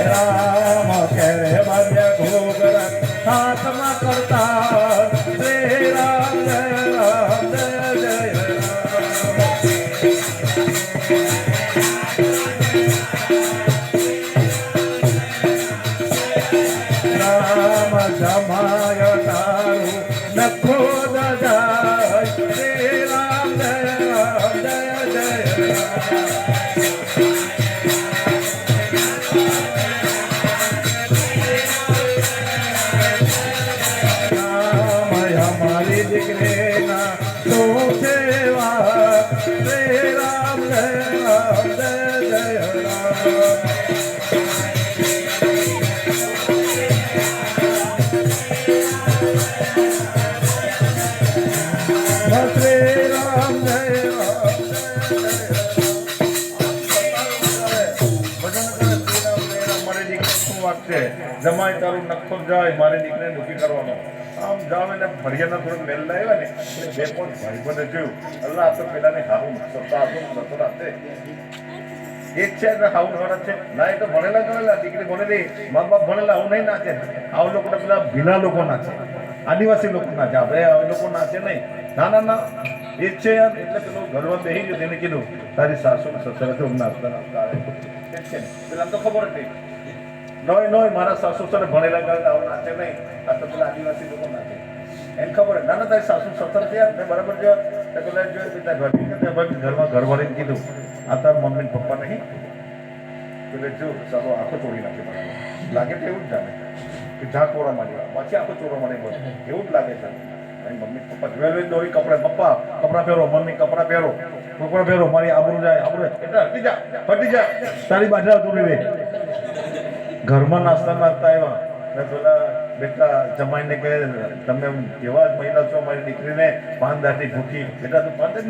રામ કેરે બાજે ઘોઘર હાથમાં કરતા શ્રી રામ જય રામ જય જય રામ જમાય તારું નખો દજાય શ્રી રામ જય રામ જય જય રામ હમારી દીકરીના તો સેવા શ્રી રામ જય રામ જય જય રામ શ્રી રામ જય રામ જમાય તારું નખો જાય મારી દીકરીને દુઃખી કરવાનો આમ જાવ એટલે ફરિયાના થોડુંક મેલ લાવ્યા ને એટલે બે પણ ભાઈ બને જોયું અલ્લાહ તો પેલાને હારું સત્તા આપો નતો રાખે એક છે એટલે હાઉન વાળા છે ના એ તો ભણેલા ગણેલા દીકરી ભણેલી મા બાપ ભણેલા હું નહીં નાચે આવું લોકો પેલા ભીલા લોકો નાચે આદિવાસી લોકો નાચે આપણે આ લોકો નાચે નહીં ના ના ના એ છે યાર એટલે પેલું ઘરમાં બેસી ગયું તેને કીધું તારી સાસુ સસરા તો નાચતા નાચતા આવે છે પેલા તો ખબર હતી નોય નોય મારા સાસુ સર ભણેલા ગણેલા આવું નાચે નહીં આ તો પેલા આદિવાસી લોકો નાચે એમ ખબર ના ના તારી સાસુ સસર થયા મેં બરાબર જો પેલા જોયું પિતા ભાભી ઘરમાં ઘરવાળીને કીધું આ તાર મમ્મી પપ્પા નહીં એટલે જો સારો આખો તોડી નાખે લાગે તો એવું જ જાણે કે ઝાંક ઓરા માંડી પાછી આખો ચોરો મને બોલે એવું જ લાગે છે મમ્મી પપ્પા જ્વેલરી દોરી કપડા પપ્પા કપડા પહેરો મમ્મી કપડા પહેરો મારી આબરૂ જાય આબરૂ એટલે ફટી જા તારી બાજરા તોડી દે ઘરમાં નાસ્તા આવ્યા પેલા બેટા જમાઈને કે તમે કેવા મહિલા છો મારી દીકરીને 5 દાઢી ભૂખી બેટા તું 5